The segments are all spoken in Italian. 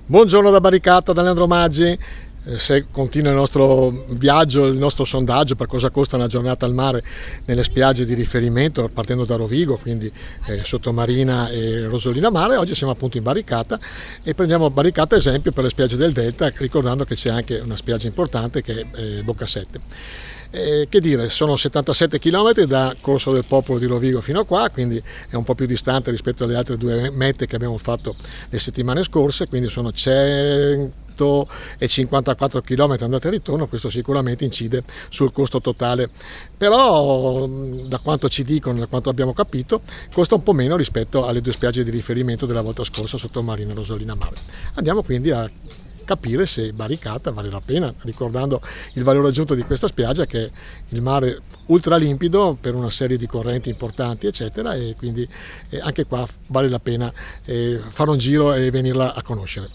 Buongiorno da Baricata, da Leandro Maggi. Se continua il nostro viaggio, il nostro sondaggio per cosa costa una giornata al mare nelle spiagge di riferimento, partendo da Rovigo, quindi Sottomarina e Rosolina Mare, oggi siamo appunto in Baricata e prendiamo Baricata esempio per le spiagge del Delta, ricordando che c'è anche una spiaggia importante che è Boccasette. Che dire, sono 77 km da Corso del Popolo di Rovigo fino a qua, quindi è un po' più distante rispetto alle altre due mete che abbiamo fatto le settimane scorse, quindi sono 154 km andata e ritorno. Questo sicuramente incide sul costo totale, però da quanto ci dicono, da quanto abbiamo capito, costa un po' meno rispetto alle due spiagge di riferimento della volta scorsa, Sottomarina e Rosolina Mare. Andiamo quindi a capire se Baricata vale la pena, ricordando il valore aggiunto di questa spiaggia, che è il mare ultra limpido per una serie di correnti importanti eccetera, e quindi anche qua vale la pena fare un giro e venirla a conoscere.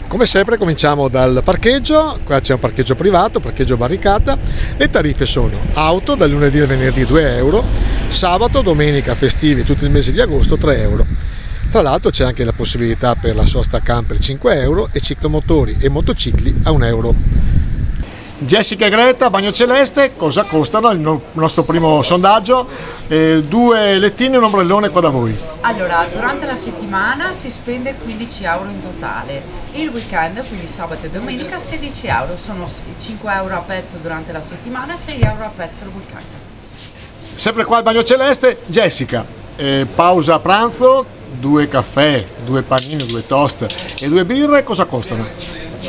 Come sempre cominciamo dal parcheggio. Qua c'è un parcheggio privato, parcheggio Baricata. Le tariffe sono: auto dal lunedì al venerdì 2 euro, sabato, domenica, festivi tutto il mese di agosto 3 euro. Tra l'altro c'è anche la possibilità per la sosta camper 5 euro e ciclomotori e motocicli a 1 euro. Jessica e Greta, bagno celeste, cosa costano? Il nostro primo sondaggio, 2 lettini e un ombrellone qua da voi. Allora, durante la settimana si spende 15 euro in totale, il weekend, quindi sabato e domenica, 16 euro, sono 5 euro a pezzo durante la settimana e 6 euro a pezzo il weekend. Sempre qua al bagno celeste, Jessica, pausa pranzo, 2 caffè, 2 panini, 2 toast e 2 birre, cosa costano?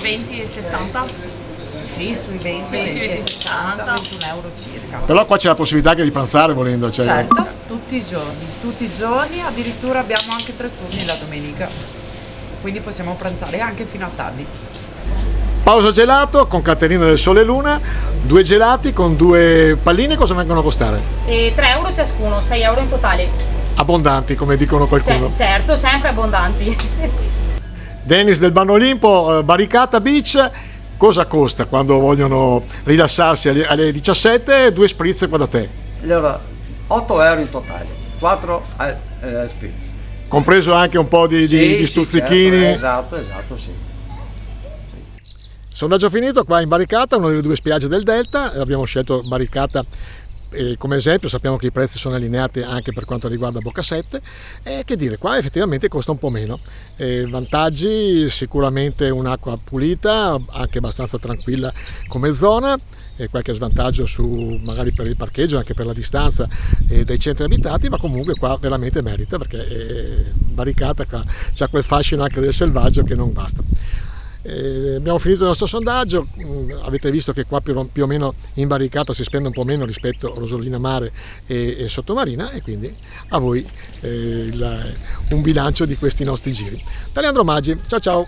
20 e 60. Sì, sui 20 e 60, 21 euro circa. Però qua c'è la possibilità anche di pranzare volendo, cioè... Certo, tutti i giorni, addirittura abbiamo anche 3 turni la domenica, quindi possiamo pranzare anche fino a tardi. Pausa gelato con Caterina del Sole e Luna, 2 gelati con 2 palline, cosa vengono a costare? 3 euro ciascuno, 6 euro in totale. Abbondanti, come dicono qualcuno. Certo, sempre abbondanti. Dennis del Banno Olimpo, Baricata Beach, cosa costa quando vogliono rilassarsi alle 17? 2 spritz qua da te. Allora, 8 euro in totale, 4 spritz. Compreso anche un po' di stuzzichini. Certo, esatto, sì. Sondaggio finito qua in Baricata, una delle 2 spiagge del Delta. Abbiamo scelto Baricata come esempio, sappiamo che i prezzi sono allineati anche per quanto riguarda Boccasette, e che dire, qua effettivamente costa un po' meno. Vantaggi: sicuramente un'acqua pulita, anche abbastanza tranquilla come zona, e qualche svantaggio magari per il parcheggio, anche per la distanza dai centri abitati, ma comunque qua veramente merita, perché Baricata c'ha quel fascino anche del selvaggio che non basta. Abbiamo finito il nostro sondaggio. Avete visto che qua più o meno in Baricata si spende un po' meno rispetto a Rosolina Mare e Sottomarina, e quindi a voi un bilancio di questi nostri giri. Da Leandro Maggi, ciao ciao!